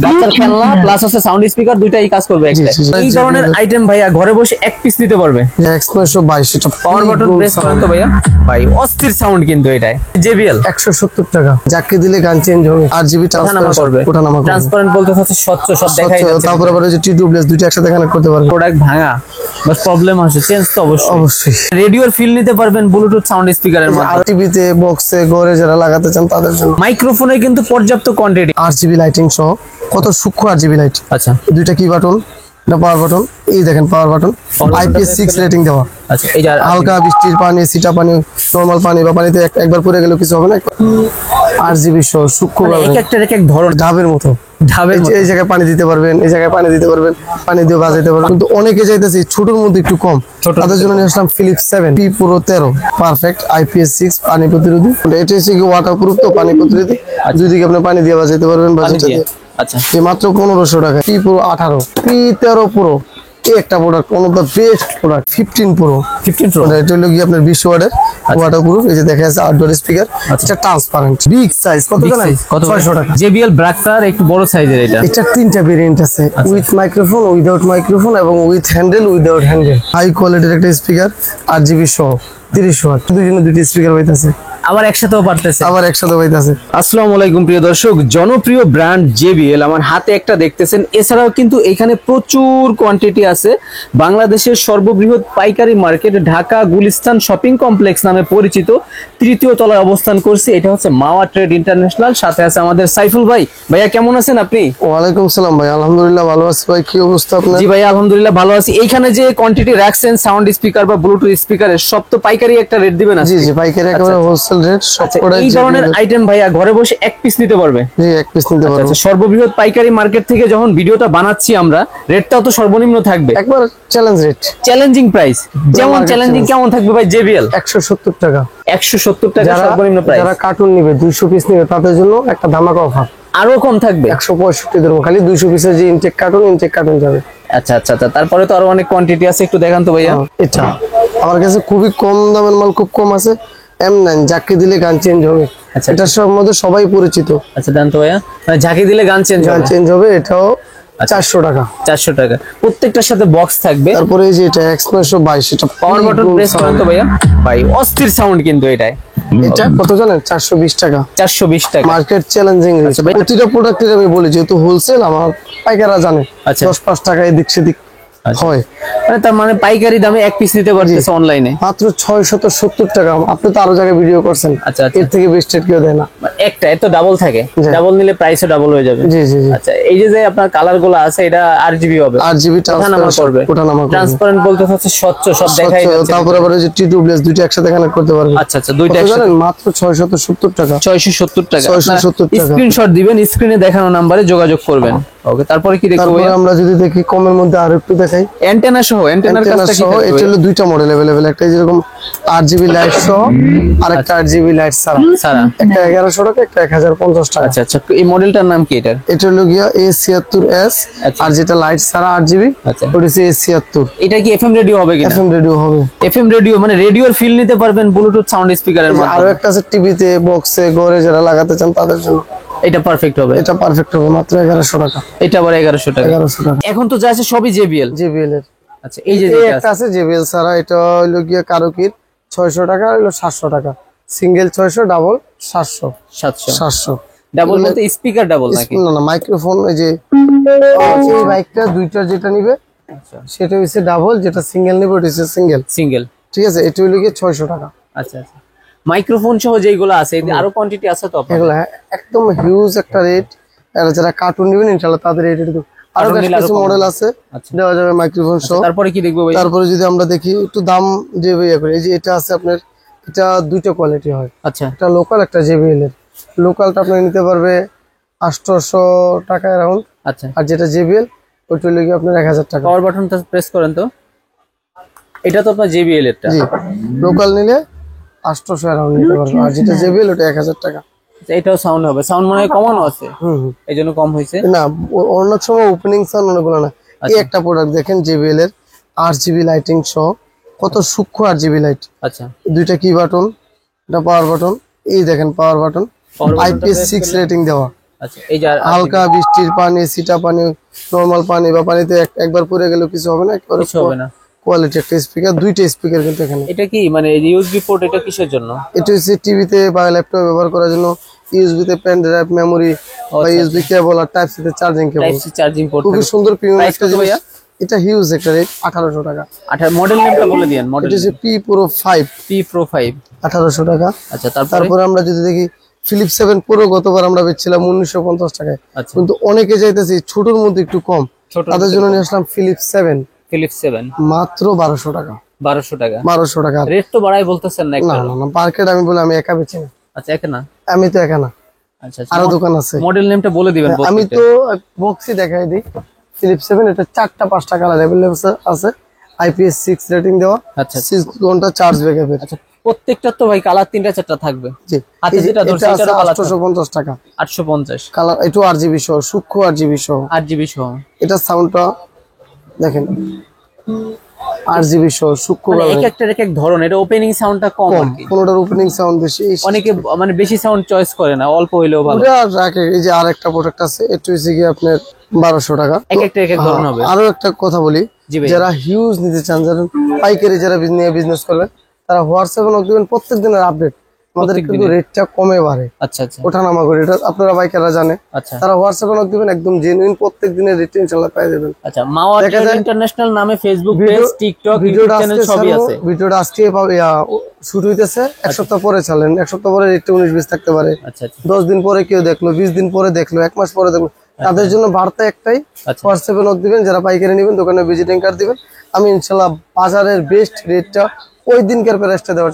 বাচ্চার খেলনা প্লাস হচ্ছে সাউন্ড স্পিকার দুইটাই কাজ করবে একটা। এই ধরনের আইটেম ভাইয়া ঘরে বসে এক পিস নিতে পারবে। এক্সপ্রেসো 22 এটা পাওয়ার বাটন প্রেস করেন তো ভাইয়া, ভাই অস্থির সাউন্ড কিন্তু এটাই। JBL 170 টাকা, যাকে দিলে গান চেঞ্জ হবে। RGB ওঠানামা করবে, ট্রান্সপারেন্ট বলতে হচ্ছে স্বচ্ছ, সব দেখাই যাচ্ছে। তারপরে আবার যে TWS দুইটা একসাথে কানেক্ট করতে পারবেন। প্রোডাক্ট ভাঙা বাস প্রবলেম আছে, চেঞ্জ তো অবশ্যই। রেডিওর ফিল নিতে পারবেন ব্লুটুথ সাউন্ড স্পিকারের মধ্যে। আর টিভিতে বক্সে ঘরে যারা লাগাতে চান তাদের জন্য। মাইক্রোফোনে কিন্তু পর্যাপ্ত কোয়ান্টিটি, RGB লাইটিং সহ কত সূক্ষ্ম RGB লাইট। আচ্ছা, দুইটা কি বাটন, এটা পাওয়ার বাটন, এই দেখেন পাওয়ার বাটন, IPS6 রেটিং দেওয়া। আচ্ছা, এই যে হালকা বৃষ্টির পানি, সিটা পানি, নরমাল পানি বা পানিতে একবার পড়ে গেলেও কিছু হবে না। RGB সহ সূক্ষ্ম, এক এক ধরন ঢাবের মতো। এই জায়গায় পানি দিতে পারবেন, এই জায়গায় পানি দিতে পারবেন, পানি দিয়ে বাজাইতে পারবেন। কিন্তু অনেকে চাইতেছে ছোটর মধ্যে একটু কম, তাদের জন্য নিয়ে আসলাম Philips 7 P Pro 13 perfect IPS6 পানি প্রতিরোধী। এটা হচ্ছে কি ওয়াটারপ্রুফ, তো পানি প্রতিরোধী। দুই দিকে আপনি পানি দিয়ে বাজাইতে পারবেন। আচ্ছা, এই মাত্র 1500 টাকা। P Pro 18, P13 Pro, একটা product, one of the best product. 15 Pro এটা হলো কি আপনার 20 ওয়াটের ওয়াটারপ্রুফ। এই যে দেখা যাচ্ছে আউটডোর স্পিকার, এটা ট্রান্সপারেন্ট, বিগ সাইজ। কত জানেন? 600 টাকা। JBL ব্রাক্তার একটু বড় সাইজের। এটা তিনটা ভেরিয়েন্ট আছে, উইথ মাইক্রোফোন, উইদাউট মাইক্রোফোন এবং with handle, without handle. High কোয়ালিটির একটা স্পিকার, RGB সহ 30 ওয়াট। দুইজনে দুইটা স্পিকার হইতাছে, আবার একসাথেও পারতেছে। আসসালামু আলাইকুম প্রিয় দর্শক, জনপ্রিয় ব্র্যান্ড JBL আমার হাতে একটা দেখতেছেন। এছাড়াও কিন্তু এখানে প্রচুর কোয়ান্টিটি আছে। বাংলাদেশের সর্ববৃহৎ পাইকারি market Dhaka Gulistan shopping complex নামে পরিচিত, তৃতীয় তলায় অবস্থান করছে। এটা হচ্ছে মাওয়া ট্রেড ইন্টারন্যাশনাল। সাথে আছে আমাদের সাইফুল ভাই। ভাইয়া কেমন আছেন আপনি? ওয়ালাইকুম সালাম ভাই, আলহামদুলিল্লাহ ভালো আছি ভাই। কি অবস্থা আপনার? জি ভাই আলহামদুলিল্লাহ ভালো আছি। এইখানে যে কোয়ান্টিটি রাখছেন সাউন্ড স্পিকার বা ব্লুটুথ স্পিকারের, সব তো পাইকারি একটা রেট দিবেন? জি জি, পাইকারি একেবারে হোলসেল রেট। এই ধরনের আইটেম ভাইয়া ঘরে বসে এক পিস নিতে পারবে। জি, এক পিস নিতে পারবে। সর্ববৃহৎ পাইকারি মার্কেট থেকে যখন ভিডিওটা বানাচ্ছি আমরা, রেটটাও তো সর্বনিম্ন থাকবে, একবার চ্যালেঞ্জ রেট, চ্যালেঞ্জিং প্রাইস। যেমন চ্যালেঞ্জিং কেমন থাকবে ভাই? JBL 170 টাকা। 170 টাকা সর্বনিম্ন প্রাইস। যারা কার্টুন নেবে, 200 পিস নেবে, তাদের জন্য একটা ধামাকা অফার। আরো কম থাকবে, 165 দেবো। খালি 200 পিসের যে ইনটেক কার্টুন যাবে। আচ্ছা আচ্ছা আচ্ছা, তারপরে তো আরো অনেক কোয়ান্টিটি আছে, একটু দেখান তো ভাইয়া। এটা আমার কাছে খুবই কম দামের মাল, খুব কম আছে। M9, যাকে দিলে গান চেঞ্জ হবে। এটার মধ্যে সবাই পরিচিত। আচ্ছা দেন তো ভাইয়া, মানে যাকে দিলে গান চেঞ্জ হবে। এটাও 400 টাকা। 400 টাকা। প্রত্যেকটার সাথে বক্স থাকবে। তারপরে এই যে এটা এক্সপ্রেসো 22, এটা পাওয়ার বাটন প্রেস করেন তো ভাইয়া, ভাই অস্থির সাউন্ড কিন্তু এটাই। এটা কত জানেন? 420 টাকা। 420 টাকা মার্কেট চ্যালেঞ্জিং। প্রতিটা প্রোডাক্টের আমি বলি, যেহেতু হোলসেল, আমার পাইকাররা জানে 10-5 টাকা এদিক সেদিক হয়। তার মানে পাইকারি দামে এক পিস নিতে পারতেছে অনলাইনে মাত্র 670 টাকা। আপনি তো আরো জায়গায় ভিডিও করছেন, আচ্ছা এর থেকে বেস্ট রেট কেউ দেয় না। একটা এত ডাবল থাকে, ডাবল নিলে প্রাইসও ডাবল হয়ে যাবে। জি জি জি। আচ্ছা, এই যে আপনার কালার গুলো আছে, এটা RGB হবে। RGB ট্রান্সপারেন্ট বলতে হচ্ছে স্বচ্ছ, সব দেখাই যাচ্ছে। তারপরে আবার এই যে TWS দুইটা একসাথে কানেক্ট করতে পারবেন। আচ্ছা আচ্ছা, দুইটা জানেন মাত্র 670 টাকা। 670 টাকা। 670 টাকা। স্ক্রিনশট দিবেন, স্ক্রিনে দেখানো নম্বরে যোগাযোগ করবেন। ওকে, তারপরে কি দেখবো? তারপরে আমরা যদি দেখি কমের মধ্যে আরো একটু দেখাই। অ্যান্টেনা সহ, অ্যান্টেনার কাজটা কি? এটা হলো দুইটা মডেল अवेलेबल, একটা যেরকম RGB লাইট সহ, আর একটা RGB লাইট ছাড়া। একটা 1100 টাকা, একটা 1050 টাকা। আচ্ছা আচ্ছা, এই মডেলটার নাম কি এটার? এটা হলো গিয়া A76s, আর যেটা লাইট ছাড়া RGB, আচ্ছা ওটা হচ্ছে A76। এটা কি FM রেডিও হবে কিনা? FM রেডিও হবে। FM রেডিও মানে রেডিওর ফিল নিতে পারবেন ব্লুটুথ সাউন্ড স্পিকারের মধ্যে। আরো একটা আছে টিভিতে বক্সে ঘরে যারা লাগাতে চান তাদের জন্য। এটা পারফেক্ট হবে। এটা পারফেক্ট হবে, মাত্র 1100 টাকা। এটা আবার 1100 টাকা। 1100 টাকা। এখন তো যা আছে সবই JBL এর। আচ্ছা, এই যে একটা আছে JBL ছাড়া, এটা হলো গিয়া কারোকির 600 টাকা, হলো 700 টাকা। Single 600, double 700। 700 ডাবল বলতে স্পিকার ডাবল নাকি? না, মাইক্রোফোন। এই যে এই মাইকটা দুইটার যেটা নিবে, আচ্ছা সেটা হচ্ছে ডাবল, যেটা সিঙ্গেল নিবে ওটা হচ্ছে সিঙ্গেল। ঠিক আছে, এটা হলো গিয়ে 600 টাকা। আচ্ছা আচ্ছা, মাইক্রোফোন সহ যেগুলো আছে, আরো কোয়ান্টিটি আছে তো আপনার? এগুলো একদম হিউজ একটা রেট। আর যারা কার্টুন নেবেন ইনশাআল্লাহ তাদের রেট একটু আরো কিছু মডেল আছে, দেওয়া যাবে মাইক্রোফোন সহ। তারপরে কি দেখবো ভাই? তারপরে যদি আমরা দেখি একটু দাম যে ইয়া করে, এই যে এটা আছে আপনার, এটা দুইটা কোয়ালিটি হয়। আচ্ছা, একটা লোকাল, একটা JBL এর। লোকালটা আপনি নিতে পারবে 800 টাকা অ্যারাউন্ড। আচ্ছা, আর যেটা JBL ওইটা হলো কি আপনার 1000 টাকা। পাওয়ার বাটনটা প্রেস করেন তো। এটা তো আপনার JBL এরটা। জি, লোকাল নিলে 800 অ্যারাউন্ড নিতে পারবে, আর যেটা JBL ওটা 1000 টাকা। এটাও সাউন্ড হবে, সাউন্ড মনে হয় কমানো আছে, এইজন্য কম হয়েছে। না, অনেক সময় ওপেনিং সাউন্ড অনেকগুলো না। এই একটা প্রোডাক্ট দেখেন JBL এর, RGB লাইটিং সহ, কত সূক্ষ্ম RGB লাইট। আচ্ছা, দুইটা কি বাটন, এটা পাওয়ার বাটন, এই দেখেন পাওয়ার বাটন, IPS6 রেটিং দেওয়া। আচ্ছা, এই যে হালকা বৃষ্টির পানি, সিটা পানি, নরমাল পানি বা পানিতে একবার পড়ে গেলে কিছু হবে না, একবার কিছু হবে না। কোয়ালিটি একটা স্পিকার, দুইটা স্পিকার কিন্তু এখানে। এটা কি মানে ইউএসবি পোর্ট, এটা কিসের জন্য? এটা হচ্ছে টিভিতে বা ল্যাপটপে ব্যবহার করার জন্য, ইউএসবি তে পেন ড্রাইভ, মেমোরি বা ইউএসবি কেবল আর টাইপ সি তে charging cable. Type C charging port, খুব সুন্দর প্রিমিয়াম একটা জিনিস। ভাইয়া এটা হিউজ একটা রেট, 1800 টাকা। মডেল নেমটা বলে দিয়েন। মডেল এটা হচ্ছে P Pro 5, 1800 টাকা। আচ্ছা, তারপরে আমরা যদি দেখি ফিলিপ 7 Pro, গতবার আমরা বেচছিলাম 1950 টাকায়, কিন্তু অনেকে চাইতেছে ছোটর মধ্যে একটু কম, তাদের জন্য নিয়ে আসলাম ফিলিপ 7 মাত্র 1200 টাকা। 1200 টাকা। রেট তো বাড়াই বলতেছেন না? না না না, মার্কেট আমি বলি, আমি একা বেচি না। আচ্ছা, একা না? আমি তো একা না, আচ্ছা, আরো দোকান আছে। মডেল নেমটা বলে দিবেন। আমি তো বক্সই দেখাই দিই। ফিলিপ 7, এটা 4টা 5টা কালার अवेलेबल আছে, IPS6 রেটিং দেওয়া। আচ্ছা, 6 ঘন্টা চার্জ ব্যাকআপের। আচ্ছা, প্রত্যেকটা তো ভাই কালার 3টা 4টা থাকবে। জি, হাতে যেটা ধরছি এটারও কালার 850 টাকা। 850 কালার, এটা RGB সহ, সূক্ষ্ম RGB সহ। RGB সহ। এটা সাউন্ডটা দেখেন, RGB সহ, সূক্ষ্ম। মানে এক একটার এক এক ধরন, এটা ওপেনিং সাউন্ডটা কম আর কি। কোনটার ওপেনিং সাউন্ড বেশি, অনেকে মানে বেশি সাউন্ড চয়েস করে না, অল্প হইলেও ভালো। ওটা রাখে। এই যে আরেকটা প্রোডাক্ট আছে, এটা হচ্ছে কি আপনার 1200 টাকা। এক একটা এক এক ধরন হবে। আরো একটা কথা বলি, যারা হিউজ নিতে চান, যারা পাইকারি, যারা বিজনেস করবেন, তারা হোয়াটসঅ্যাপে নক দিবেন। প্রত্যেক দিনের আপডেট আমাদের কিন্তু রেটটা কমে বাড়ে। আচ্ছা আচ্ছা, ওঠানামা করে, এটা আপনারা বাইকাররা জানে। আচ্ছা, তারা হোয়াটসঅ্যাপে নক দিবেন, একদম জেনুইন প্রত্যেক দিনের রেট ইনশাআল্লাহ পেয়ে যাবেন। আচ্ছা, মাওয়া ইন্টারন্যাশনাল নামে Facebook page, TikTok, YouTube channel সবই আছে। ভিডিওটা আজকে শুট হইতেছে, এক সপ্তাহ পরে ছাড়লেন, এক সপ্তাহ পরে রেটটা 19-20 থাকতে পারে। আচ্ছা আচ্ছা, 10 দিন পরে কেউ দেখলো, 20 দিন পরে দেখলো, 1 মাস পরে দেখলো। তাদের জন্য বার্তা একটাই, হোয়াটসঅ্যাপে নক দিবেন। যারা পাইকারি নেবেন, দোকানে ভিজিটিং কার্ড দিবেন। আমি ইনশাআল্লাহ বাজারের বেস্ট রেটটা ওই দিনকার প্রাইসটা দেওয়ার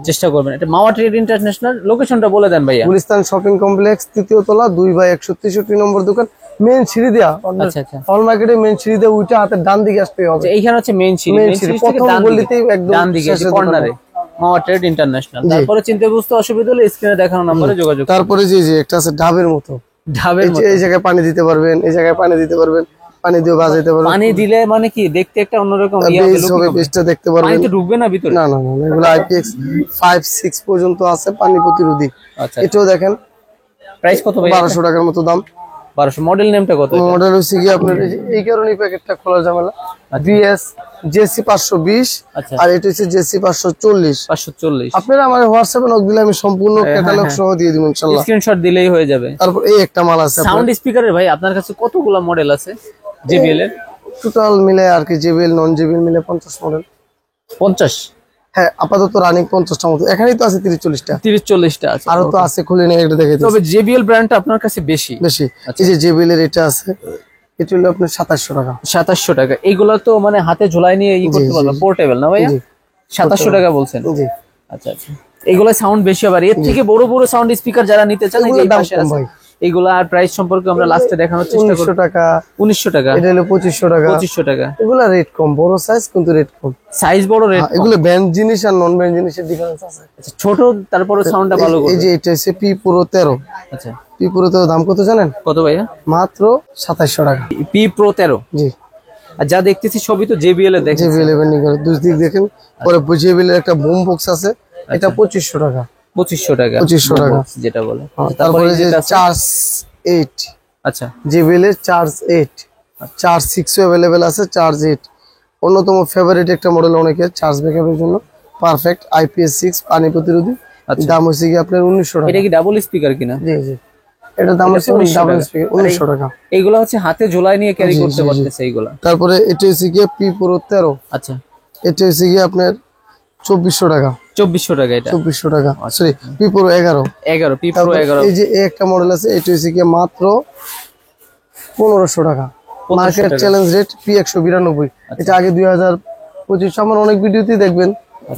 চেষ্টা করবেন। এটা মাওয়া ট্রেড ইন্টারন্যাশনাল, লোকেশনটা বলে দেন ভাইয়া। গুলিস্তান শপিং কমপ্লেক্স, 3য় তলা, 2/163 নম্বর দোকান, মেইন সিঁড়ি দিয়া। আচ্ছা আচ্ছা, হল মার্কেটে মেইন সিঁড়ি দিয়ে উঠে হাতের ডান দিকে আসতে হবে। এইখানে হচ্ছে মেইন সিঁড়ি, প্রথম গলিতেই একদম ডান দিকে কর্নারে মাওয়া ট্রেড ইন্টারন্যাশনাল। তারপরে চিন্তা বুঝতে অসুবিধা হলে স্ক্রিনে দেখানো নম্বরে যোগাযোগ। তারপরে যে একটা আছে ডাবের মতো, এই জায়গায় পানি দিতে পারবেন, এই জায়গায় পানি দিতে পারবেন, পানি দিয়ে বাজাইতে পারবেন। পানি দিলে মানে কি দেখতে একটা অন্যরকম বেসটা দেখতে পারবেন। পানি তো ঢুকবে না ভিতরে? না না না, এগুলো IPX5-6 পর্যন্ত আছে, পানি প্রতিরোধী। আচ্ছা, এটাও দেখেন। প্রাইস কত ভাই? 1200 টাকার মতো দাম। 1200। মডেল নেমটা কত? মডেল হচ্ছে কি আপনার, এই কারণেই প্যাকেটটা খোলার ঝামেলা। BS JC 520, আর এটা হচ্ছে JC 540। আপনারা আমার হোয়াটসঅ্যাপে নক দিলে আমি সম্পূর্ণ ক্যাটালগ সহ দিয়ে দিব ইনশাআল্লাহ। স্ক্রিনশট দিলেই হয়ে যাবে। তারপর এই একটা মাল আছে। সাউন্ড স্পিকারের ভাই আপনার কাছে কতগুলো মডেল আছে JBL এর? টোটাল মিলে আর কি, JBL নন JBL মিলে 50 মডেল। 50? হ্যাঁ, আপাতত রানিং 50টা মতো। এখানেই তো আছে 30-40টা। 30-40টা আছে, আরো তো আছে, খুলে নিয়ে এটা দেখে। তবে JBL ব্র্যান্ডটা আপনার কাছে বেশি। এই যে JBL এর এটা আছে, এটা হলো আপনার 2700 টাকা। 2700 টাকা। এইগুলা তো মানে হাতে ঝোলায় নিয়ে করতে পারবেন, পোর্টেবল না ভাইয়া? 2700 টাকা বলছেন? জি। আচ্ছা আচ্ছা, এইগুলা সাউন্ড বেশি হবে। এর থেকে বড় বড় সাউন্ড স্পিকার যারা নিতে চান, এই পাশে আছে। এইগুলা আর প্রাইস সম্পর্কে আমরা লাস্টে দেখানোর চেষ্টা করব। 1900 টাকা। এটা হলো 2500 টাকা। 2500 টাকা। এগুলা রেট কম, বড় সাইজ কিন্তু রেট কম। সাইজ বড়, রেট কম। এগুলো ব্র্যান্ড জিনিস আর নন ব্র্যান্ড জিনিসের ডিফারেন্স আছে। আচ্ছা, ছোট তারপরে সাউন্ডটা ভালো করবে। এই যে এটা হচ্ছে P Pro 13। আচ্ছা, P Pro 13 দাম কত জানেন? কত ভাইয়া? মাত্র 2700 টাকা। P Pro 13? জি। আর যা দেখতেছি সবই তো JBL এর। দেখেন JBL এর ব্র্যান্ডিং করে, দুই দিক দেখেন। পরে JBL এর একটা বুম বক্স আছে, এটা 2500 টাকা। 2500 টাকা, 2500 টাকা যেটা বলে। তারপরে যে চার্জ 8। আচ্ছা, JBL এর চার্জ 8, চার্জ 6 अवेलेबल আছে, চার্জ 8 অন্যতম ফেভারিট একটা মডেল অনেকের, চার্জ ব্যাকআপের জন্য পারফেক্ট। IPS6 পানি প্রতিরোধী। দাম হচ্ছে কি আপনার 1900 টাকা। এটা কি ডাবল স্পিকার কিনা? জি জি, এটা দাম হচ্ছে ডাবল স্পিকার 1900 টাকা। এইগুলা হচ্ছে হাতে ঝোলায় নিয়ে ক্যারি করতে পারতেছে এইগুলা। তারপরে এটা হচ্ছে কি P Pro 13। আচ্ছা, এটা হচ্ছে কি আপনার 2400 টাকা। 2400 টাকা। এটা 2400 টাকা, sorry P Pro 11। P Pro 11। এই যে একটা মডেল আছে, এটা হচ্ছে কি মাত্র 1500 টাকা। Market challenge rate P192। এটা আগে 2025 আমার অনেক ভিডিওতেই দেখবেন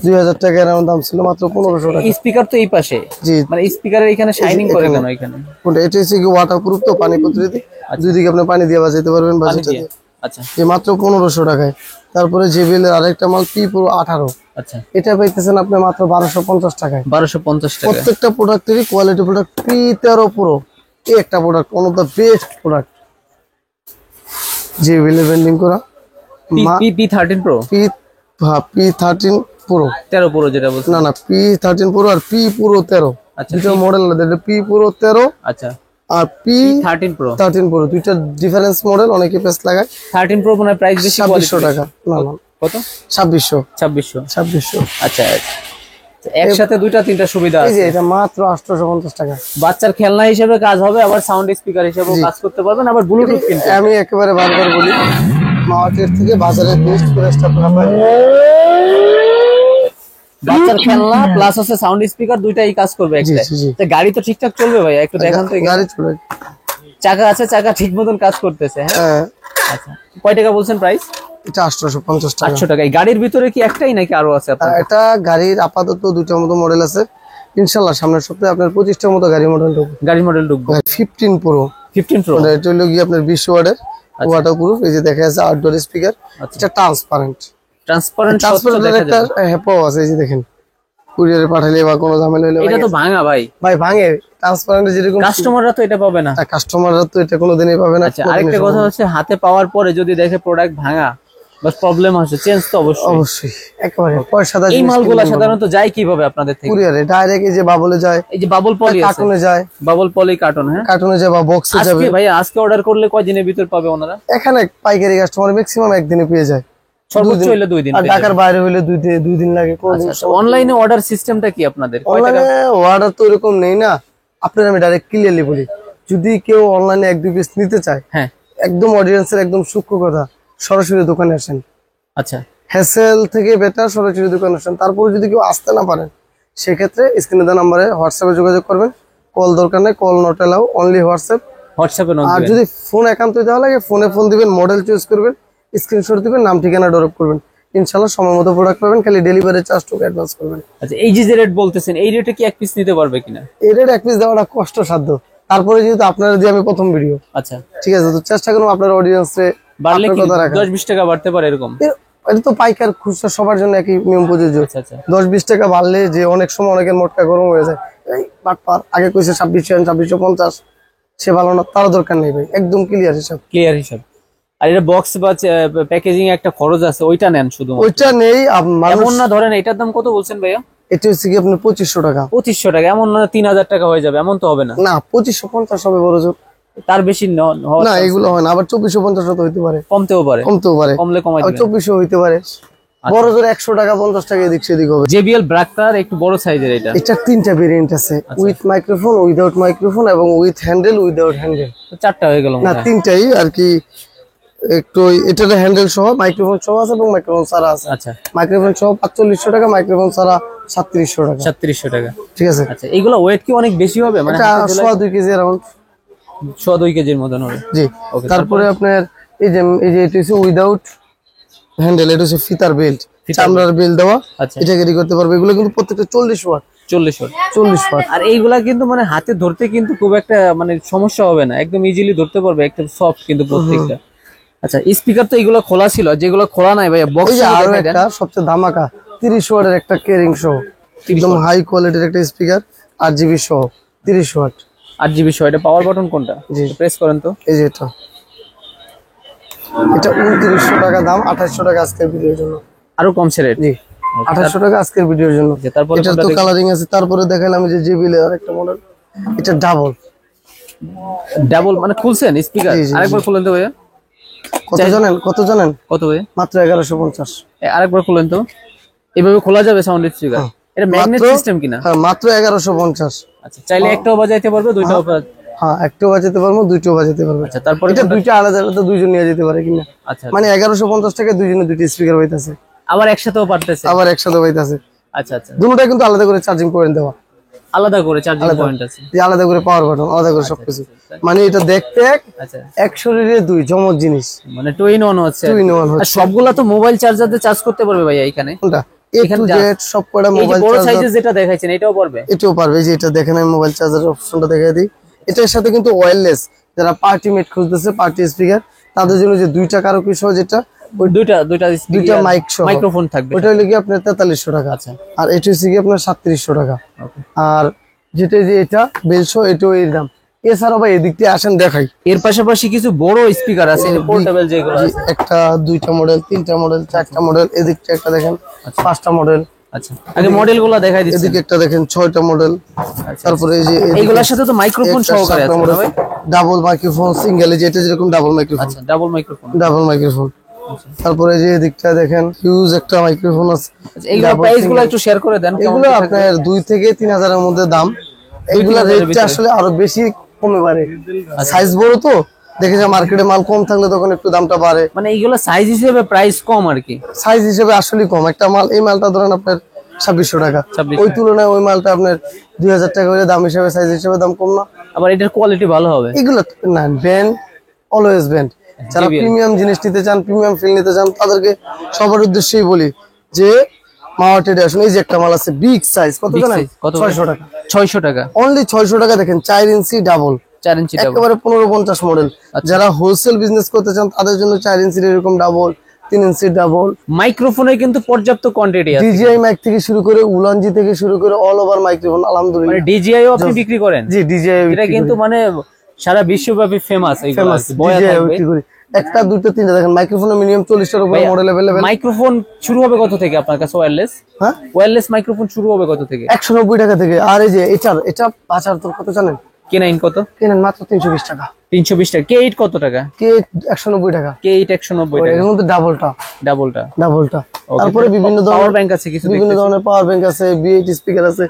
2000 টাকা এর দাম ছিল, মাত্র 1500 টাকা। স্পিকার তো এই পাশে, জি, মানে স্পিকারের এখানে শাইনিং করে কেন এখানে? কোনটা? এটা হচ্ছে কি ওয়াটারপ্রুফ, তো পানি প্রতিরোধী। দুই দিকে আপনি পানি দিয়ে বাজাইতে পারবেন বাজাতে। আচ্ছা, এই মাত্র 1500 টাকায়। তারপরে JBL এর আরেকটা মাল P Pro 18। আচ্ছা, এটা পাইতেছেন আপনি মাত্র 1250 টাকায়। 1250 টাকা। প্রত্যেকটা প্রোডাক্টেরই কোয়ালিটি প্রোডাক্ট। P13 Pro এই একটা product, one of the best product. JBL এর ব্র্যান্ডিং করা। P13 Pro, P13 Pro 13 Pro যেটা বলছেন। না না, P13 Pro আর P Pro 13। আচ্ছা দুটো মডেল আলাদা, এটা পি পুরো 13 আচ্ছা আর পি 13 প্রো দুইটা ডিফারেন্স মডেল, অনেকে পেস লাগায়। 13 প্রো মানে প্রাইস বেশি, 2600 টাকা। না না কত? 2600। আচ্ছা একসাথে দুইটা তিনটা সুবিধা এই আছে। যে এটা মাত্র 850 টাকা। বাচ্চার খেলনা হিসেবে কাজ হবে, আবার সাউন্ড স্পিকার হিসেবেও কাজ করতে পারবেন, আবার ব্লুটুথ কিন্তু। আমি একেবারে বারবার বলি, মার্কেট থেকে বাজারে বেস্ট প্রাইসটা আপনারা পাবেন। বাচ্চার খেলনা প্লাস আছে সাউন্ড স্পিকার, দুইটাই কাজ করবে একটা। গাড়ি তো ঠিকঠাক চলবে ভাই? একটু দেখান তো। গাড়ি চলবে, চাকা আছে, চাকা ঠিক মতন কাজ করতেছে। হ্যাঁ আচ্ছা, কয় টাকা বলছেন প্রাইস? এটা 850 টাকা। 800 টাকা। এই গাড়ির ভিতরে কি একটাই নাকি আরো আছে আপনার? এটা গাড়ির আপাতত দুইটার মতো মডেল আছে, ইনশাআল্লাহ সামনের সপ্তাহে আপনার 25টার মতো গাড়ি মডেল ঢুকবে। 15 প্রো এটা হলো কি আপনার 20 ওয়াটের ওয়াটারপ্রুফ। এই যে দেখা যাচ্ছে আউটডোর স্পিকার, এটা ট্রান্সপারেন্ট একটা হ্যাপও আছে। এই যে দেখেন, কুরিয়ারে পাঠালে বা কোনো ঝামেলা হলে। এটা তো ভাঙা ভাই ভাঙে। ট্রান্সপারেন্ট যেরকম কাস্টমাররা তো এটা পাবে না। কাস্টমাররা তো এটা কোনোদিনই পাবে না। আচ্ছা, আরেকটা কথা হচ্ছে, হাতে পাওয়ার পরে যদি দেখে প্রোডাক্ট ভাঙা বা প্রবলেম হচ্ছে, চেঞ্জ তো অবশ্যই একেবারে পয়সাদার। এই মালগুলো সাধারণত যায় কিভাবে আপনাদের থেকে? কুরিয়ারে ডাইরেক্ট। এই যে বাবলে যায়, এই যে বাবল পলি আছে, কার্টুনে যায়, বাবল পলি কার্টুন। হ্যাঁ, কার্টুনে যায় বা বক্সে যাবে। আজকে ভাই আজকে অর্ডার করলে কয় দিনের ভিতর পাবে ওনারা? এখানে পাইকারি কাস্টমার ম্যাক্সিমাম একদিনে পেয়ে যায়, সর্বোচ্চ হইলে 2 দিন, আর ঢাকার বাইরে হইলে 2 দিন লাগে। অনলাইনে অর্ডার সিস্টেমটা কি আপনাদের? অনলাইনে অর্ডার তো এরকম নেই না আপনার। আমি ডাইরেক্ট ক্লিয়ারলি বলি, যদি কেউ অনলাইনে 1-2 পিস নিতে চায়, হ্যাঁ একদম অডিয়েন্সের একদম সূক্ষ্ম কথা, সরাসরি দোকানে আসেন। আচ্ছা, হ্যাসেল থেকে বেটার সরাসরি দোকানে আসেন। তারপর যদি কেউ আসতে না পারেন, সেক্ষেত্রে স্ক্রিনে দেওয়া নম্বরে হোয়াটসঅ্যাপে যোগাযোগ করবেন। কল দরকার নেই, কল নট অ্যালাউ, অনলি হোয়াটসঅ্যাপে। আর যদি ফোন একান্তই দেওয়া লাগে, ফোন দিবেন, মডেল চুজ করবেন, স্ক্রিনশট দিবেন, নাম ঠিকানা ড্রপ করবেন, ইনশাআল্লাহ সময় মতো প্রোডাক্ট পাবেন। খালি ডেলিভারি চার্জটুকু অ্যাডভান্স করবেন। আচ্ছা, এই যে রেট বলতেছেন, এই রেটে কি এক পিস নিতে পারবে কিনা? এই রেট এক পিস দেওয়াটা কষ্টসাধ্য। তারপরে যেহেতু আপনারা দিয়ে আমি প্রথম ভিডিও, আচ্ছা ঠিক আছে, তো চেষ্টা করুন আপনার অডিয়েন্সে বাড়লে 10-20 টাকা বাড়তে পারে এরকম। এটা তো পাইকার খুচরা সবার জন্য একই নিয়ম প্রযোজ্য। 10-20 টাকা বাড়লে যে অনেক সময় অনেকের মোটকা গরম হয়ে যায়, এই বাটপার আগে কইছে 2650, সে ভালো না, তার দরকার নেই ভাই, একদম ক্লিয়ার হিসাব। আর এটা বক্স বা প্যাকেজিং একটা খরচ আছে, ওইটা নেন শুধু? ওইটা নেই। এমন না, ধরেন এটার দাম কত বলছেন ভাইয়া? এটা হচ্ছে কি আপনার 2500 টাকা। 2500 টাকা, এমন না 3000 টাকা হয়ে যাবে, এমন তো হবে না। না, 2550 হবে বড় জোর, তার বেশি না। এগুলো হয় না, আবার 2450 তো হইতে পারে, কমতেও পারে, কমলে কমাই দিবেন, 2400 হইতে পারে। বড় জোর 100 টাকা 50 টাকা এদিক সেদিক হবে। JBL ব্রাক্তার একটু বড় সাইজের। এটা 3টা ভেরিয়েন্ট আছে, উইথ মাইক্রোফোন, উইদাউট মাইক্রোফোন এবং উইথ হ্যান্ডেল, উইদাউট হ্যান্ডেল। 4টা হয়ে গেল না? 3টাই আর কি। একটু এটার হ্যান্ডেল সহ, মাইক্রোফোন সহ আছে এবং মাইক্রোফোন ছাড়া আছে। আচ্ছা, মাইক্রোফোন সহ 4500 টাকা, মাইক্রোফোন ছাড়া 3700 টাকা। 3700 টাকা, ঠিক আছে। আচ্ছা, এগুলো ওয়েট কি অনেক বেশি হবে? মানে এটা 2 কেজি अराउंड 2 কেজির মতন হবে। জি, ওকে। তারপরে আপনার এই যে এটা হচ্ছে উইদাউট হ্যান্ডেল, এটা হচ্ছে ফিতার বেল্ট, চামড়ার বেল্ট দেওয়া। এটা ক্যারি করতে পারবে। এগুলো কিন্তু প্রত্যেকটা 40 ওয়াট। আর এইগুলা কিন্তু মানে হাতে ধরতে কিন্তু খুব একটা মানে সমস্যা হবে না, একদম ইজিলি ধরতে পারবে, একদম সফট কিন্তু প্রত্যেকটা। আচ্ছা, স্পিকার তো এগুলো খোলা ছিল, যেগুলো খোলা নাই ভাইয়া বক্স। আরো একটা সবচেয়ে ধামাকা 30 ওয়াটের একটা কেরিং সহ, একদম হাই কোয়ালিটির একটা স্পিকার, 8GB সহ, 30 ওয়াট। 8GB সহ। এটা পাওয়ার বাটন কোনটা? প্রেস করেন তো। এই যে এটা 2900 টাকা দাম, 2800 টাকা আজকের ভিডিওর জন্য। আরো কমছে রেট? জি, 2800 টাকা আজকের ভিডিওর জন্য। তারপরে এটা তো কালারিং আছে। তারপরে দেখালাম যে JBL এর আরেকটা মডেল, এটা ডাবল মানে খুলছেন স্পিকার? আরেকবার খুলেন তো ভাইয়া। কত জানেন? কত ভাই? মাত্র 1150। আরেকবার খুলেন তো। এইভাবে খোলা যাবে সাউন্ড স্পিকার? এটা ম্যাগনেট সিস্টেম কিনা? হ্যাঁ, মাত্র 1150। আচ্ছা, চাইলে একটাও বাজাইতে পারবে, দুইটাও? হ্যাঁ, একটাও বাজাতে পারবো, দুইটাও বাজাতে পারবে। আচ্ছা, তারপরে এটা দুইটা আলাদা আলাদা দুইজন নিয়ে যেতে পারে কিনা? আচ্ছা, মানে 1150 টাকা দুইজনে দুইটা স্পিকার পাইতাছে, আবার একসাথেও পারতেছে, পাইতাছে। আচ্ছা, দুটোটা কিন্তু আলাদা করে চার্জিং পয়েন্ট দেওয়া, আলাদা করে চার্জিং পয়েন্ট আছে, আলাদা করে পাওয়ার বাটন, আলাদা করে সবকিছু। মানে এটা দেখতে এক শরীরে দুই জমজ জিনিস, মানে টু ইন ওয়ান হচ্ছে। আর সবগুলা তো মোবাইল চার্জার দিয়ে চার্জ করতে পারবে ভাই এখানে? কোনটা? সবকটা মোবাইল চার্জার। বড় সাইজের যেটা দেখাইছেন এটাও পারবে? এটাও পারবে। যে এটা দেখেন, আমি মোবাইল চার্জারের অপশনটা দেখাই দিই। এটার সাথে কিন্তু ওয়্যারলেস, যারা পার্টি মেট খুঁজতেছে, পার্টি স্পিকার, তাদের জন্য যে দুইটা কারো সহ, যেটা দুইটা মাইক সহ মাইক্রোফোন থাকবে, ওটা হলো কি আপনার 4300 টাকা। আচ্ছা, আর এটা হচ্ছে কি আপনার 3700 টাকা। আর যেটা যে এটা বেল সহ, এটাও এর দাম। এছাড়াও ভাই এদিক দিয়ে আসেন দেখাই, এর পাশাপাশি কিছু বড় স্পিকার আছে পোর্টেবল, যেগুলো একটা, দুইটা মডেল, তিনটা মডেল, চারটা মডেল। এদিকটা একটা দেখেন, 5টা মডেল। আচ্ছা, আগে মডেলগুলো দেখাই দিচ্ছি। এদিকে একটা দেখেন 6টা মডেল। তারপরে এই যে এইগুলোর সাথে তো মাইক্রোফোন সহকারে আছে না ভাই? ডাবল মাইক্রোফোন, সিঙ্গেল, যেটা যেরকম ডাবল মাইক্রোফোন। আচ্ছা, ডাবল মাইক্রোফোন। Double microphone. তারপরে যে এদিকটা দেখেন হিউজ একটা মাইক্রোফোন আছে। এইগুলো প্রাইসগুলো একটু শেয়ার করে দেন। এগুলো আপনার 2 থেকে 3000 এর মধ্যে দাম। এগুলা রেটটা আসলে আরো বেশি কমে পারে, সাইজ বড় তো দেখে যে মার্কেটে মাল কম থাকলে তখন একটু দামটা বাড়ে। মানে এইগুলো সাইজ হিসেবে প্রাইস কম আর কি, সাইজ হিসেবে আসলে কম। একটা মাল, এই মালটা ধরেন আপনার 2600 টাকা, ওই তুলনায় ওই মালটা আপনার 2000 টাকা হলে দাম হিসেবে, সাইজ হিসেবে দাম কম না। আবার এটার কোয়ালিটি ভালো হবে। এগুলো না, ব্র্যান্ড অলওয়েজ ব্র্যান্ড। যারা প্রিমিয়াম জিনিস নিতে চান, প্রিমিয়াম ফিল নিতে চান, তাদেরকে সবার উদ্দেশ্যেই বলি যে মাওয়া ট্রেডে আসুন। এই যে একটা মাল আছে বিগ সাইজ, কত জানেন? 600 টাকা। 600 টাকা অনলি 600 টাকা। দেখেন 4 ইঞ্চি ডাবল, 4 ইঞ্চি ডাবল, একেবারে 1550 মডেল। যারা হোলসেল বিজনেস করতে চান তাদের জন্য 4 ইঞ্চির এরকম ডাবল, 3 ইঞ্চি ডাবল। মাইক্রোফোনে কিন্তু পর্যাপ্ত কোয়ান্টিটি আছে। ডিজিআই মাইক থেকে শুরু করে উলানজি থেকে শুরু করে অল ওভার মাইক্রোফোন আলহামদুলিল্লাহ। মানে ডিজিআইও আপনি বিক্রি করেন? জি, ডিজিআই এটা কিন্তু মানে সারা বিশ্বব্যাপী ফেমাস। এইগুলো বয়া থাকবে একটা, দুটো, তিনটা। দেখেন মাইক্রোফোনে মিনিমাম 40টার উপরে মডেল अवेलेबल। মাইক্রোফোন শুরু হবে কত থেকে আপনার কাছে? ওয়্যারলেস, হ্যাঁ, ওয়্যারলেস মাইক্রোফোন শুরু হবে কত থেকে? 190 টাকা থেকে। আর এই যে এটা বাজার তো কত জানেন? K9 কত? কেনেন মাত্র 320 টাকা। 320 টাকা। K8 কত টাকা? K8 190 টাকা। K8 190 টাকা। এর মধ্যে ডাবলটা। তারপরে বিভিন্ন ধরনের পাওয়ার ব্যাংক আছে, কিছু বিভিন্ন ধরনের পাওয়ার ব্যাংক আছে, বিএইচ স্পিকার আছে,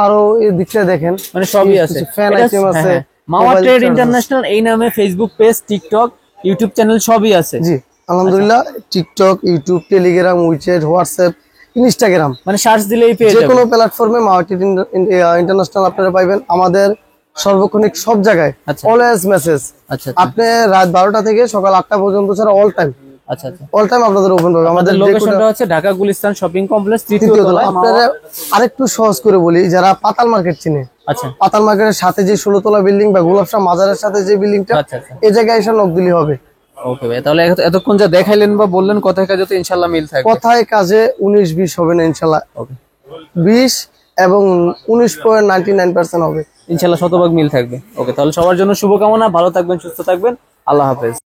আরো এই দিকটা দেখেন মানে সবই আছে। ফ্যান আইটেম আছে। মাওয়া ট্রেড ইন্টারন্যাশনাল এই নামে Facebook page, TikTok, YouTube channel সবই আছে। জি আলহামদুলিল্লাহ। TikTok, YouTube, Telegram, WeChat, WhatsApp, Instagram, মানে সার্চ দিলেই পেয়ে যে যাবেন। কোনো প্ল্যাটফর্মে মাওয়া ট্রেড ইন্টারন্যাশনাল আপনারা পাইবেন। আমাদের সর্বক্ষণিক সব জায়গায় অলওয়েজ মেসেজ। আচ্ছা, আপনি রাত 12টা থেকে সকাল 8টা পর্যন্ত ছাড়া অল টাইম, আচ্ছা আচ্ছা, অল টাইম আপনাদের ওপেন পাবে। আমাদের লোকেশনটা হচ্ছে ঢাকা গুলিস্তান শপিং কমপ্লেক্স, তৃতীয় তলায়। আপনারা আরেকটু সহজ করে বলি, যারা পাতাল মার্কেট চিনে, আচ্ছা, পাতাল মার্কেটের সাথে যে 16 তলা বিল্ডিং বা গোলাপশাহ মাজারের সাথে যে বিল্ডিংটা, আচ্ছা আচ্ছা, এই জায়গায় এসে নক দিলে হবে। ওকে ভাই, তাহলে এতক্ষণ যা দেখাইলেন বা বললেন কথায় কাজে তো ইনশাআল্লাহ মিল থাকবে। কথায় কাজে 19-20 হবে না ইনশাআল্লাহ। ওকে, 20 এবং 19.99% হবে ইনশাআল্লাহ, শতভাগ মিল থাকবে। ওকে, তাহলে সবার জন্য শুভকামনা, ভালো থাকবেন, সুস্থ থাকবেন, আল্লাহ হাফেজ।